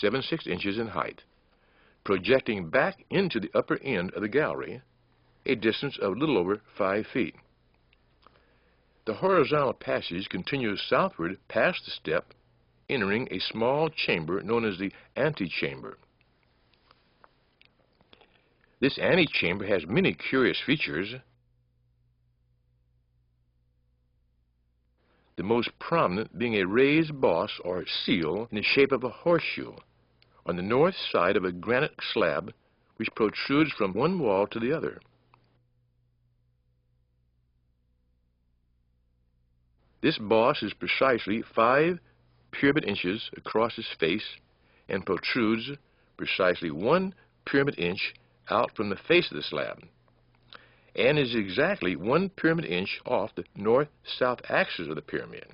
7/6 inches in height, projecting back into the upper end of the gallery, a distance of a little over 5 feet. The horizontal passage continues southward past the step, entering a small chamber known as the antechamber. This antechamber has many curious features. The most prominent being a raised boss or seal in the shape of a horseshoe on the north side of a granite slab which protrudes from one wall to the other. This boss is precisely 5 pyramid inches across its face and protrudes precisely 1 pyramid inch out from the face of the slab, and is exactly 1 pyramid inch off the north-south axis of the pyramid.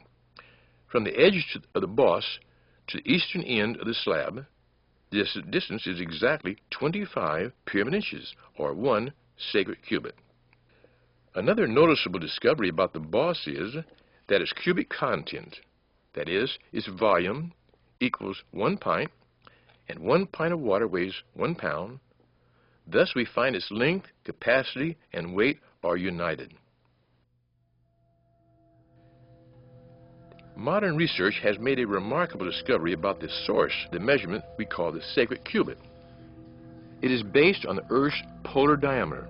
From the edge of the boss to the eastern end of the slab, this distance is exactly 25 pyramid inches, or 1 sacred cubit. Another noticeable discovery about the boss is that its cubic content, that is, its volume, equals 1 pint, and 1 pint of water weighs 1 pound. Thus we find its length, capacity, and weight are united. Modern research has made a remarkable discovery about the source of the measurement we call the sacred cubit. It is based on the Earth's polar diameter.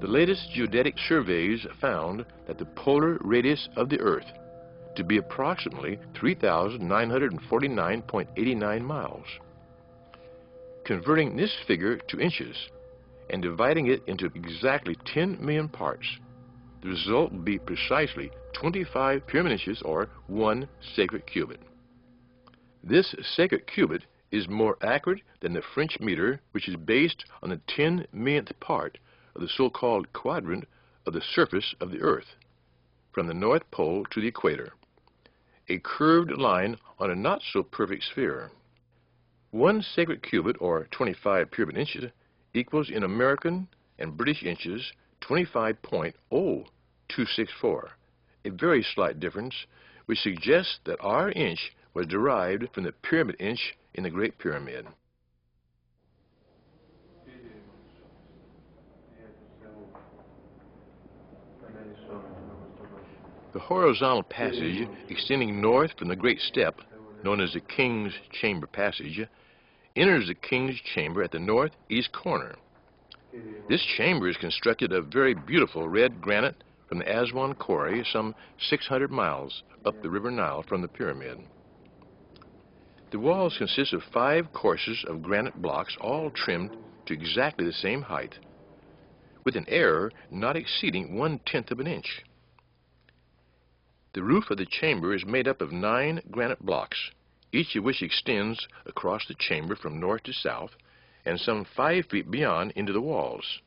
The latest geodetic surveys found that the polar radius of the Earth to be approximately 3,949.89 miles. Converting this figure to inches and dividing it into exactly 10 million parts, the result will be precisely 25 pyramid inches, or 1 sacred cubit. This sacred cubit is more accurate than the French meter, which is based on the 10 millionth part of the so-called quadrant of the surface of the Earth, from the North Pole to the equator, a curved line on a not-so-perfect sphere. 1 sacred cubit, or 25 pyramid inches, equals in American and British inches 25.0264, a very slight difference, which suggests that our inch was derived from the pyramid inch in the Great Pyramid. The horizontal passage extending north from the Great Step, known as the King's Chamber Passage, enters the King's Chamber at the northeast corner. This chamber is constructed of very beautiful red granite from the Aswan Quarry, some 600 miles up the River Nile from the pyramid. The walls consist of 5 courses of granite blocks, all trimmed to exactly the same height, with an error not exceeding 1/10 of an inch. The roof of the chamber is made up of 9 granite blocks, each of which extends across the chamber from north to south and some 5 feet beyond into the walls.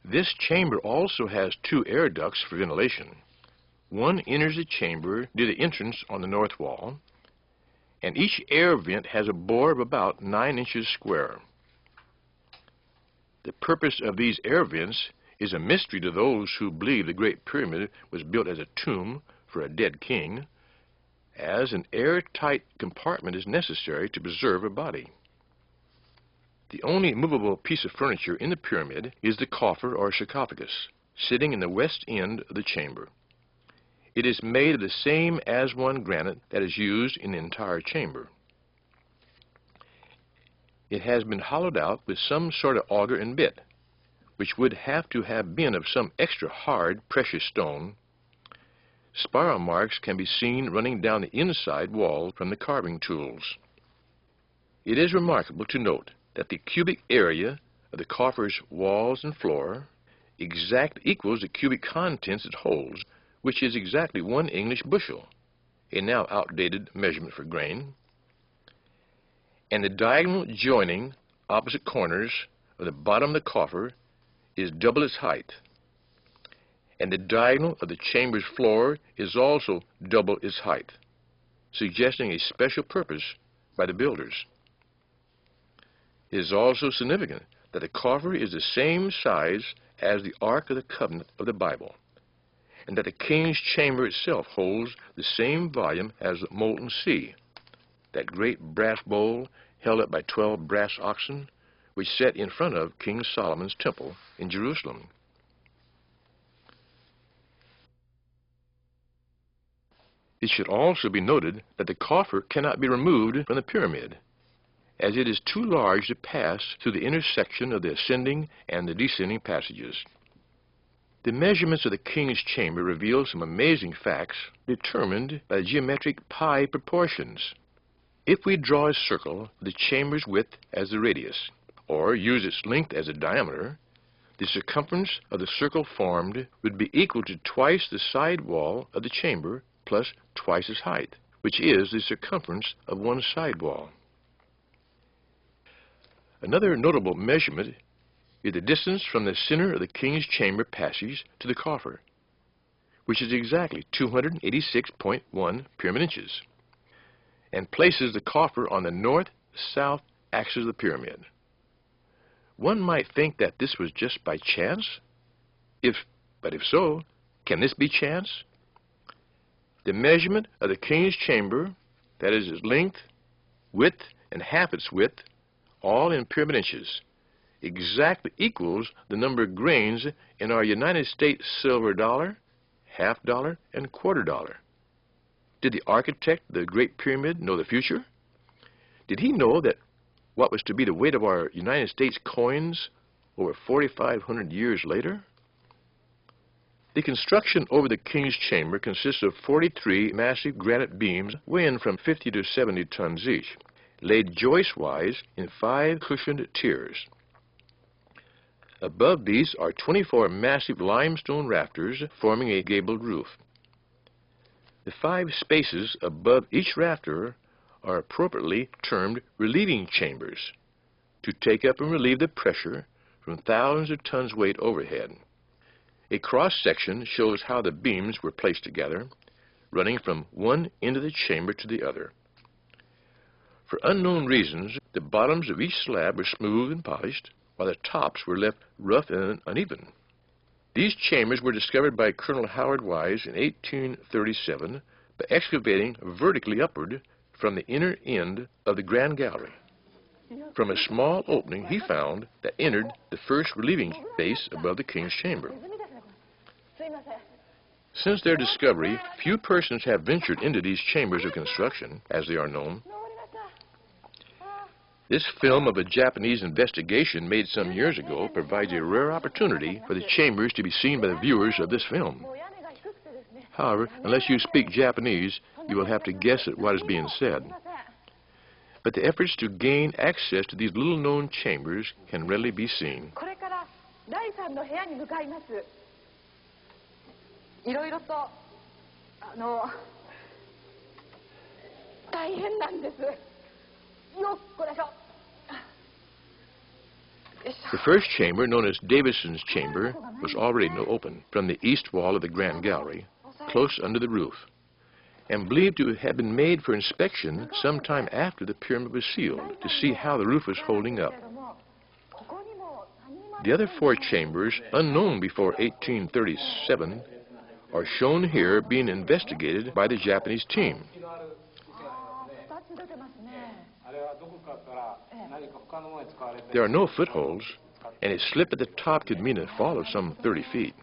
This chamber also has 2 air ducts for ventilation. One enters the chamber near the entrance on the north wall, and each air vent has a bore of about 9 inches square. The purpose of these air vents is a mystery to those who believe the Great Pyramid was built as a tomb for a dead king, as an airtight compartment is necessary to preserve a body. The only movable piece of furniture in the pyramid is the coffer or sarcophagus, sitting in the west end of the chamber. It is made of the same Aswan granite that is used in the entire chamber. It has been hollowed out with some sort of auger and bit, which would have to have been of some extra hard, precious stone. Spiral marks can be seen running down the inside wall from the carving tools. It is remarkable to note that the cubic area of the coffer's walls and floor equals the cubic contents it holds, which is exactly 1 English bushel, a now outdated measurement for grain. And the diagonal joining opposite corners of the bottom of the coffer is double its height, and the diagonal of the chamber's floor is also double its height, suggesting a special purpose by the builders. It is also significant that the coffer is the same size as the Ark of the Covenant of the Bible, and that the King's Chamber itself holds the same volume as the molten sea, that great brass bowl held up by 12 brass oxen, which sat in front of King Solomon's temple in Jerusalem. It should also be noted that the coffer cannot be removed from the pyramid, as it is too large to pass through the intersection of the ascending and the descending passages. The measurements of the king's chamber reveal some amazing facts determined by geometric pi proportions. If we draw a circle with the chamber's width as the radius, or use its length as the diameter, the circumference of the circle formed would be equal to twice the side wall of the chamber plus twice its height, which is the circumference of one side wall. Another notable measurement is the distance from the center of the king's chamber passage to the coffer, which is exactly 286.1 pyramid inches, and places the coffer on the north-south axis of the pyramid. One might think that this was just by chance. But if so, can this be chance? The measurement of the king's chamber, that is its length, width, and half its width, all in pyramid inches, exactly equals the number of grains in our United States silver dollar, half dollar, and quarter dollar. Did the architect of the Great Pyramid know the future? Did he know that what was to be the weight of our United States coins over 4,500 years later? The construction over the king's chamber consists of 43 massive granite beams weighing from 50 to 70 tons each, laid joist-wise in 5 cushioned tiers. Above these are 24 massive limestone rafters forming a gabled roof. The 5 spaces above each rafter are appropriately termed relieving chambers to take up and relieve the pressure from thousands of tons weight overhead. A cross-section shows how the beams were placed together, running from one end of the chamber to the other. For unknown reasons, the bottoms of each slab were smooth and polished, while the tops were left rough and uneven. These chambers were discovered by Colonel Howard Wise in 1837 by excavating vertically upward from the inner end of the Grand Gallery. From a small opening he found that entered the first relieving space above the king's chamber. Since their discovery, few persons have ventured into these chambers of construction, as they are known. This film of a Japanese investigation made some years ago provides a rare opportunity for the chambers to be seen by the viewers of this film. However, unless you speak Japanese, you will have to guess at what is being said. But the efforts to gain access to these little-known chambers can readily be seen. The first chamber, known as Davison's chamber, was already open from the east wall of the Grand Gallery, close under the roof, and believed to have been made for inspection sometime after the pyramid was sealed, to see how the roof was holding up. The other 4 chambers, unknown before 1837, are shown here being investigated by the Japanese team. There are no footholds, and a slip at the top could mean a fall of some 30 feet.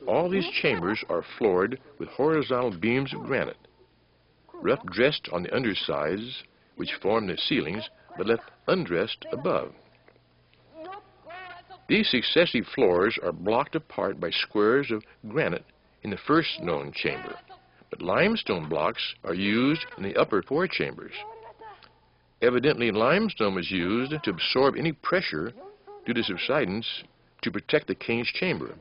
All these chambers are floored with horizontal beams of granite, rough dressed on the undersides, which form the ceilings, but left undressed above. These successive floors are blocked apart by squares of granite in the first known chamber, but limestone blocks are used in the upper 4 chambers. Evidently, limestone was used to absorb any pressure due to subsidence to protect the king's chamber,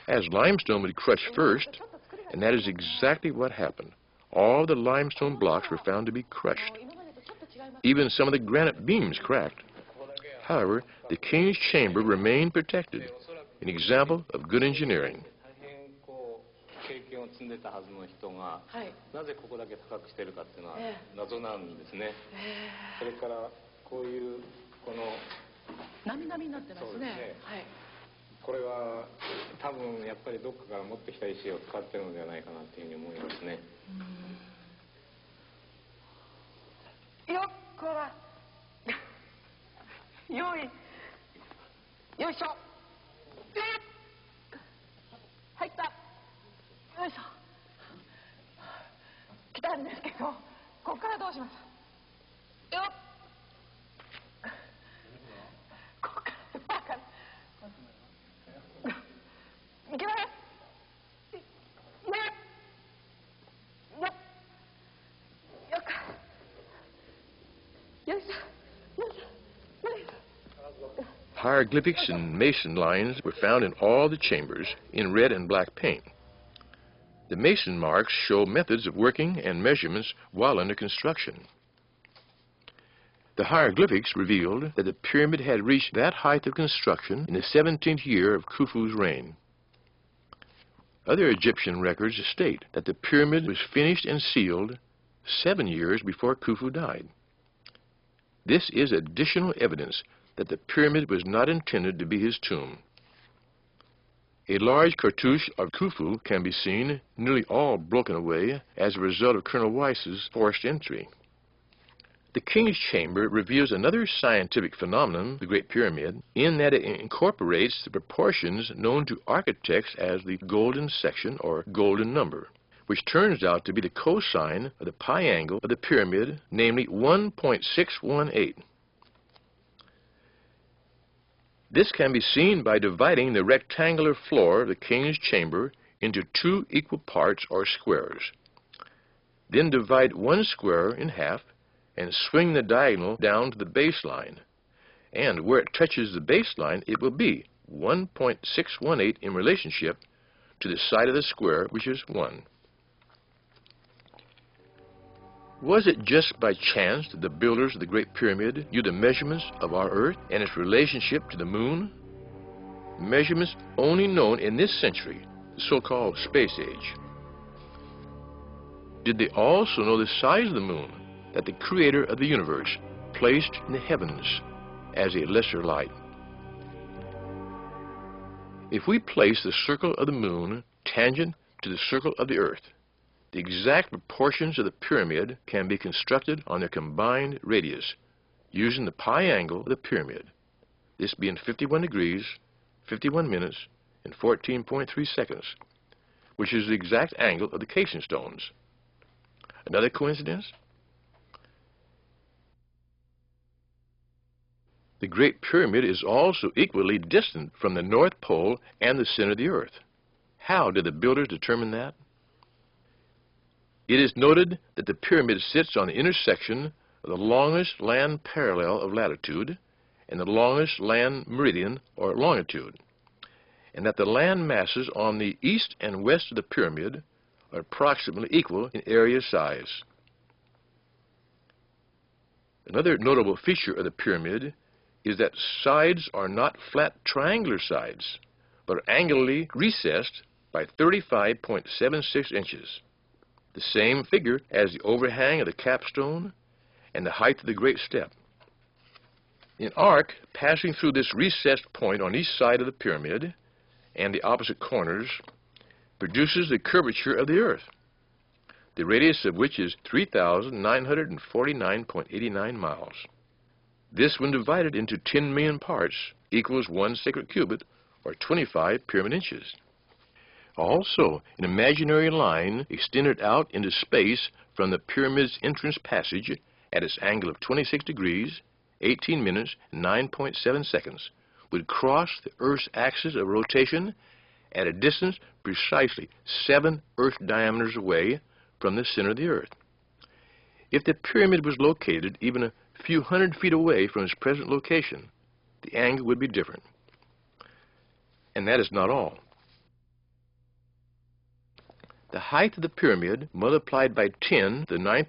as limestone would crush first, and that is exactly what happened. All the limestone blocks were found to be crushed. Even some of the granite beams cracked. However, the king's chamber remained protected, an example of good engineering. 経験を積んでたはずの人が、なぜここだけ高くしてるかっていうのは謎なんですね。それからこういうこのなみなみになってますね。これは多分やっぱりどっかから持ってきた石を使ってるのではないかなというふうに思いますね。よっこらよいよいしょ入った。よいしょ。来たんですけど、ここからどうします。よっ。ここから。いけます。ね。よっ。よっか。よいしょ。よいしょ。よいしょ。Hieroglyphics and mason lines were found in all the chambers in red and black paint. The mason marks show methods of working and measurements while under construction. The hieroglyphics revealed that the pyramid had reached that height of construction in the 17th year of Khufu's reign. Other Egyptian records state that the pyramid was finished and sealed 7 years before Khufu died. This is additional evidence that the pyramid was not intended to be his tomb. A large cartouche of Khufu can be seen, nearly all broken away as a result of Colonel Weiss's forced entry. The King's Chamber reveals another scientific phenomenon, the Great Pyramid, in that it incorporates the proportions known to architects as the golden section or golden number, which turns out to be the cosine of the pi angle of the pyramid, namely 1.618. This can be seen by dividing the rectangular floor of the King's Chamber into 2 equal parts or squares. Then divide one square in half and swing the diagonal down to the baseline. And where it touches the baseline, it will be 1.618 in relationship to the side of the square, which is 1. Was it just by chance that the builders of the Great Pyramid knew the measurements of our Earth and its relationship to the Moon? Measurements only known in this century, the so-called space age. Did they also know the size of the Moon that the Creator of the universe placed in the heavens as a lesser light? If we place the circle of the Moon tangent to the circle of the Earth, the exact proportions of the pyramid can be constructed on their combined radius using the pi angle of the pyramid, this being 51 degrees, 51 minutes, and 14.3 seconds, which is the exact angle of the casing stones. Another coincidence? The Great Pyramid is also equally distant from the North Pole and the center of the Earth. How did the builders determine that? It is noted that the pyramid sits on the intersection of the longest land parallel of latitude and the longest land meridian or longitude, and that the land masses on the east and west of the pyramid are approximately equal in area size. Another notable feature of the pyramid is that sides are not flat triangular sides, but are angularly recessed by 35.76 inches. The same figure as the overhang of the capstone and the height of the great step. An arc passing through this recessed point on each side of the pyramid and the opposite corners produces the curvature of the Earth, the radius of which is 3,949.89 miles. This, when divided into 10 million parts, equals 1 sacred cubit, or 25 pyramid inches. Also, an imaginary line extended out into space from the pyramid's entrance passage at its angle of 26 degrees, 18 minutes, and 9.7 seconds would cross the Earth's axis of rotation at a distance precisely 7 Earth diameters away from the center of the Earth. If the pyramid was located even a few hundred feet away from its present location, the angle would be different. And that is not all. The height of the pyramid multiplied by 10 to the 9th